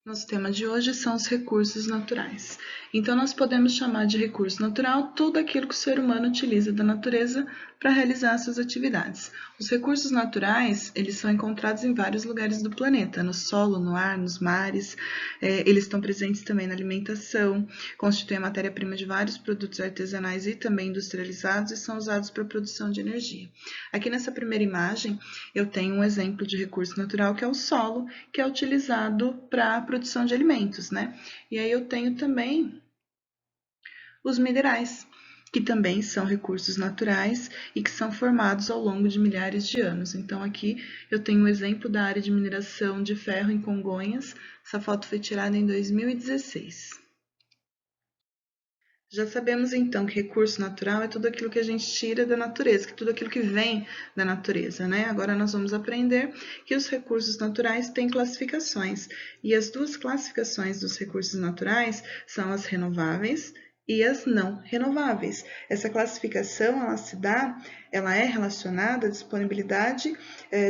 Nosso tema de hoje são os recursos naturais. Então, nós podemos chamar de recurso natural tudo aquilo que o ser humano utiliza da natureza para realizar suas atividades. Os recursos naturais, eles são encontrados em vários lugares do planeta, no solo, no ar, nos mares. Eles estão presentes também na alimentação, constituem a matéria-prima de vários produtos artesanais e também industrializados e são usados para a produção de energia. Aqui nessa primeira imagem, eu tenho um exemplo de recurso natural que é o solo, que é utilizado para a produção de alimentos, né? E aí eu tenho também os minerais, que também são recursos naturais e que são formados ao longo de milhares de anos. Então aqui eu tenho um exemplo da área de mineração de ferro em Congonhas. Essa foto foi tirada em 2016. Já sabemos então que recurso natural é tudo aquilo que a gente tira da natureza, que tudo aquilo que vem da natureza, né? Agora nós vamos aprender que os recursos naturais têm classificações, e as duas classificações dos recursos naturais são as renováveis e as não renováveis. Essa classificação ela é relacionada à disponibilidade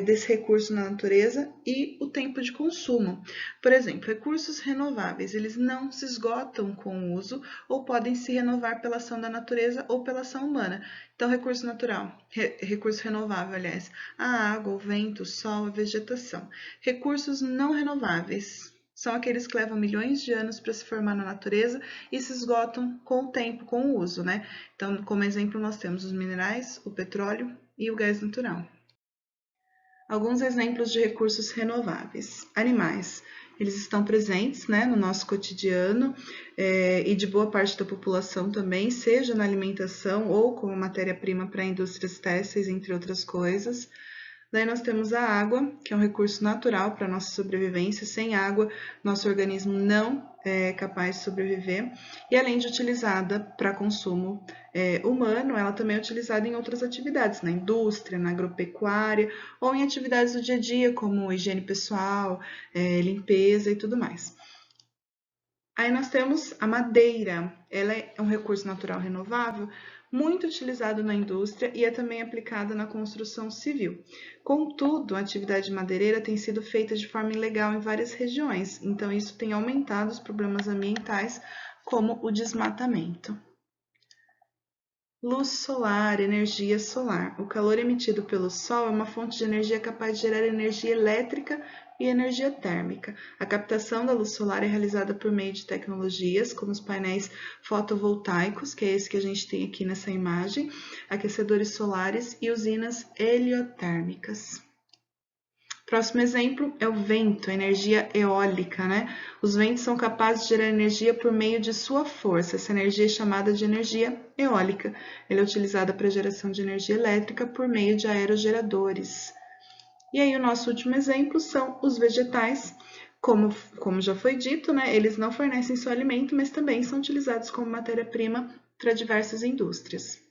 desse recurso na natureza e o tempo de consumo. Por exemplo, recursos renováveis, eles não se esgotam com o uso ou podem se renovar pela ação da natureza ou pela ação humana. Então, recurso natural, recurso renovável, aliás, a água, o vento, o sol, a vegetação. Recursos não renováveis são aqueles que levam milhões de anos para se formar na natureza e se esgotam com o tempo, com o uso, né? Então, como exemplo, nós temos os minerais, o petróleo e o gás natural. Alguns exemplos de recursos renováveis. Animais. Eles estão presentes, né, no nosso cotidiano e de boa parte da população também, seja na alimentação ou como matéria-prima para indústrias têxteis, entre outras coisas. Daí nós temos a água, que é um recurso natural para a nossa sobrevivência. Sem água, nosso organismo não é capaz de sobreviver. E além de utilizada para consumo humano, ela também é utilizada em outras atividades, na indústria, na agropecuária ou em atividades do dia a dia, como higiene pessoal, limpeza e tudo mais. Aí nós temos a madeira, ela é um recurso natural renovável muito utilizado na indústria e é também aplicada na construção civil. Contudo, a atividade madeireira tem sido feita de forma ilegal em várias regiões, então isso tem aumentado os problemas ambientais, como o desmatamento. Luz solar, energia solar. O calor emitido pelo Sol é uma fonte de energia capaz de gerar energia elétrica e energia térmica. A captação da luz solar é realizada por meio de tecnologias como os painéis fotovoltaicos, que é esse que a gente tem aqui nessa imagem, aquecedores solares e usinas heliotérmicas. Próximo exemplo é o vento, a energia eólica, né? Os ventos são capazes de gerar energia por meio de sua força. Essa energia é chamada de energia eólica. Ela é utilizada para geração de energia elétrica por meio de aerogeradores. E aí o nosso último exemplo são os vegetais. Como já foi dito, né? Eles não fornecem só alimento, mas também são utilizados como matéria-prima para diversas indústrias.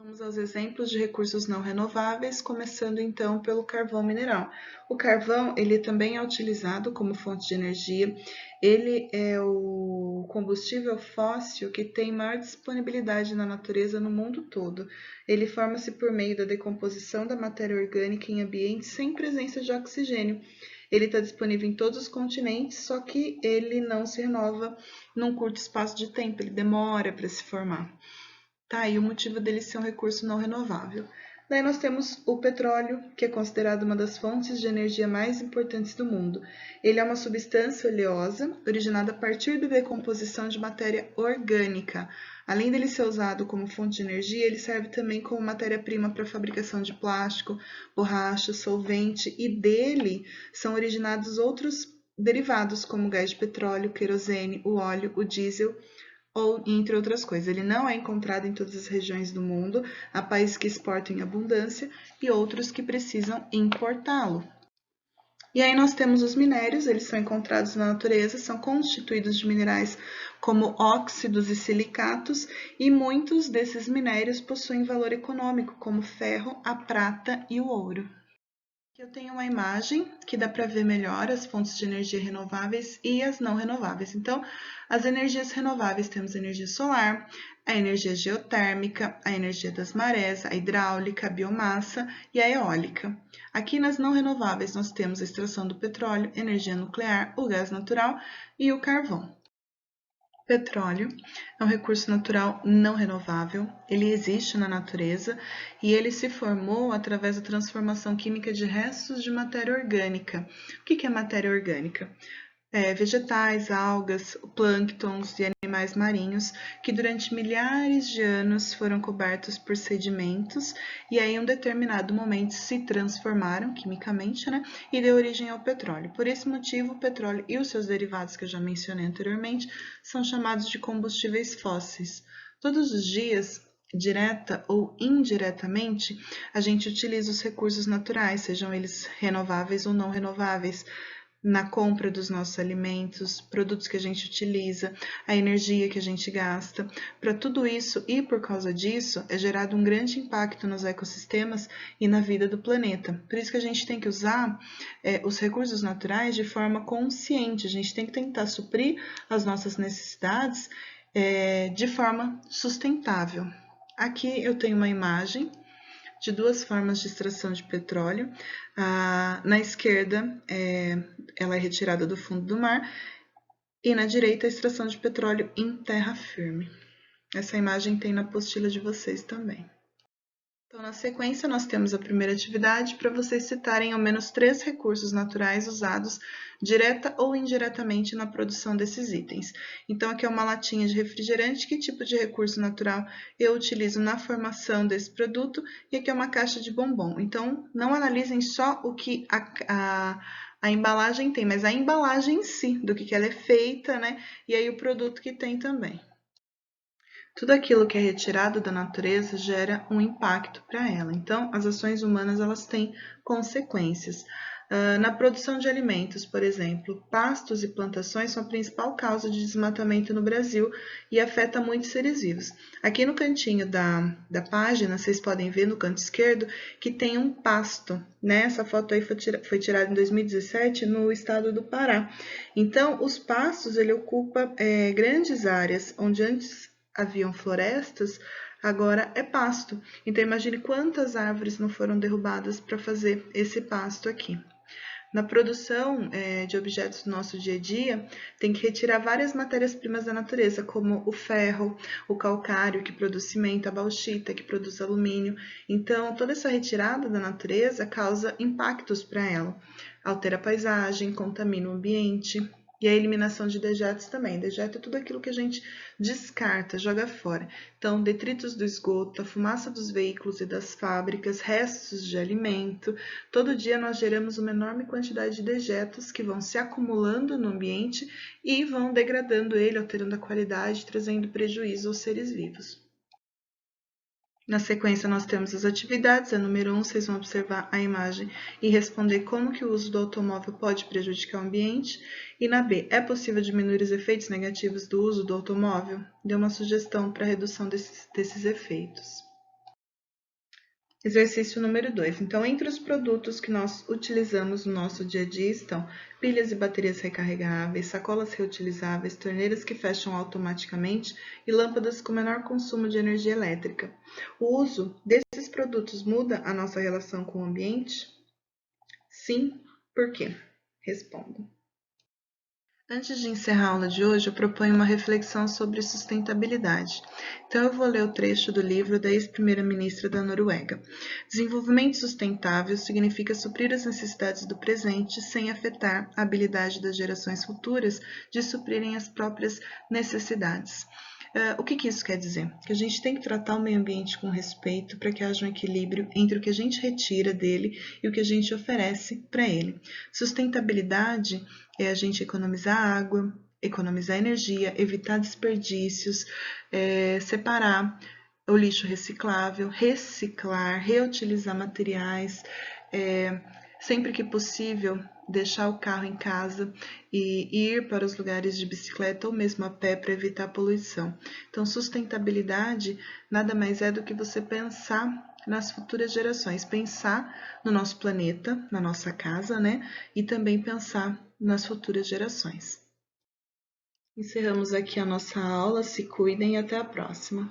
Vamos aos exemplos de recursos não renováveis, começando então pelo carvão mineral. O carvão, ele também é utilizado como fonte de energia. Ele é o combustível fóssil que tem maior disponibilidade na natureza no mundo todo. Ele forma-se por meio da decomposição da matéria orgânica em ambientes sem presença de oxigênio. Ele está disponível em todos os continentes, só que ele não se renova num curto espaço de tempo, ele demora para se formar. Tá aí o motivo dele ser um recurso não renovável. Daí nós temos o petróleo, que é considerado uma das fontes de energia mais importantes do mundo. Ele é uma substância oleosa, originada a partir da decomposição de matéria orgânica. Além dele ser usado como fonte de energia, ele serve também como matéria-prima para a fabricação de plástico, borracha, solvente, e dele são originados outros derivados, como o gás de petróleo, querosene, o óleo, o diesel, ou entre outras coisas. Ele não é encontrado em todas as regiões do mundo, há países que exportam em abundância e outros que precisam importá-lo. E aí nós temos os minérios, eles são encontrados na natureza, são constituídos de minerais como óxidos e silicatos, e muitos desses minérios possuem valor econômico, como o ferro, a prata e o ouro. Aqui eu tenho uma imagem que dá para ver melhor as fontes de energia renováveis e as não renováveis. Então, as energias renováveis temos a energia solar, a energia geotérmica, a energia das marés, a hidráulica, a biomassa e a eólica. Aqui nas não renováveis nós temos a extração do petróleo, energia nuclear, o gás natural e o carvão. Petróleo é um recurso natural não renovável, ele existe na natureza e ele se formou através da transformação química de restos de matéria orgânica. O que é matéria orgânica? Vegetais, algas, plânctons e animais marinhos que durante milhares de anos foram cobertos por sedimentos e aí em um determinado momento se transformaram quimicamente, né, e deu origem ao petróleo. Por esse motivo, o petróleo e os seus derivados que eu já mencionei anteriormente são chamados de combustíveis fósseis. Todos os dias, direta ou indiretamente, a gente utiliza os recursos naturais, sejam eles renováveis ou não renováveis, na compra dos nossos alimentos, produtos que a gente utiliza, a energia que a gente gasta. Para tudo isso e por causa disso, é gerado um grande impacto nos ecossistemas e na vida do planeta. Por isso que a gente tem que usar os recursos naturais de forma consciente, a gente tem que tentar suprir as nossas necessidades de forma sustentável. Aqui eu tenho uma imagem de duas formas de extração de petróleo. Na esquerda, ela é retirada do fundo do mar e na direita, a extração de petróleo em terra firme. Essa imagem tem na apostila de vocês também. Então, na sequência, nós temos a primeira atividade para vocês citarem ao menos 3 recursos naturais usados direta ou indiretamente na produção desses itens. Então, aqui é uma latinha de refrigerante, que tipo de recurso natural eu utilizo na formação desse produto, e aqui é uma caixa de bombom. Então, não analisem só o que a embalagem tem, mas a embalagem em si, do que ela é feita, né? E aí o produto que tem também. Tudo aquilo que é retirado da natureza gera um impacto para ela. Então, as ações humanas elas têm consequências. Na produção de alimentos, por exemplo, pastos e plantações são a principal causa de desmatamento no Brasil e afeta muitos seres vivos. Aqui no cantinho da página, vocês podem ver no canto esquerdo que tem um pasto, né? Essa foto aí foi tirada em 2017 no estado do Pará. Então, os pastos, ele ocupa grandes áreas, onde antes haviam florestas, agora é pasto. Então, imagine quantas árvores não foram derrubadas para fazer esse pasto aqui. Na produção de objetos do nosso dia a dia, tem que retirar várias matérias-primas da natureza, como o ferro, o calcário, que produz cimento, a bauxita, que produz alumínio. Então, toda essa retirada da natureza causa impactos para ela. Altera a paisagem, contamina o ambiente. E a eliminação de dejetos também. Dejeto é tudo aquilo que a gente descarta, joga fora. Então, detritos do esgoto, a fumaça dos veículos e das fábricas, restos de alimento. Todo dia nós geramos uma enorme quantidade de dejetos que vão se acumulando no ambiente e vão degradando ele, alterando a qualidade, trazendo prejuízo aos seres vivos. Na sequência, nós temos as atividades. A número 1, vocês vão observar a imagem e responder como que o uso do automóvel pode prejudicar o ambiente. E na B, é possível diminuir os efeitos negativos do uso do automóvel? Dê uma sugestão para a redução desses efeitos. Exercício número 2. Então, entre os produtos que nós utilizamos no nosso dia a dia estão pilhas e baterias recarregáveis, sacolas reutilizáveis, torneiras que fecham automaticamente e lâmpadas com menor consumo de energia elétrica. O uso desses produtos muda a nossa relação com o ambiente? Sim, por quê? Responda. Antes de encerrar a aula de hoje, eu proponho uma reflexão sobre sustentabilidade. Então, eu vou ler o trecho do livro da ex-primeira-ministra da Noruega. Desenvolvimento sustentável significa suprir as necessidades do presente sem afetar a habilidade das gerações futuras de suprirem as próprias necessidades. O que isso quer dizer? Que a gente tem que tratar o meio ambiente com respeito para que haja um equilíbrio entre o que a gente retira dele e o que a gente oferece para ele. Sustentabilidade é a gente economizar água, economizar energia, evitar desperdícios, separar o lixo reciclável, reciclar, reutilizar materiais, sempre que possível, deixar o carro em casa e ir para os lugares de bicicleta ou mesmo a pé para evitar a poluição. Então, sustentabilidade nada mais é do que você pensar nas futuras gerações, pensar no nosso planeta, na nossa casa, né? E também pensar nas futuras gerações. Encerramos aqui a nossa aula, se cuidem e até a próxima.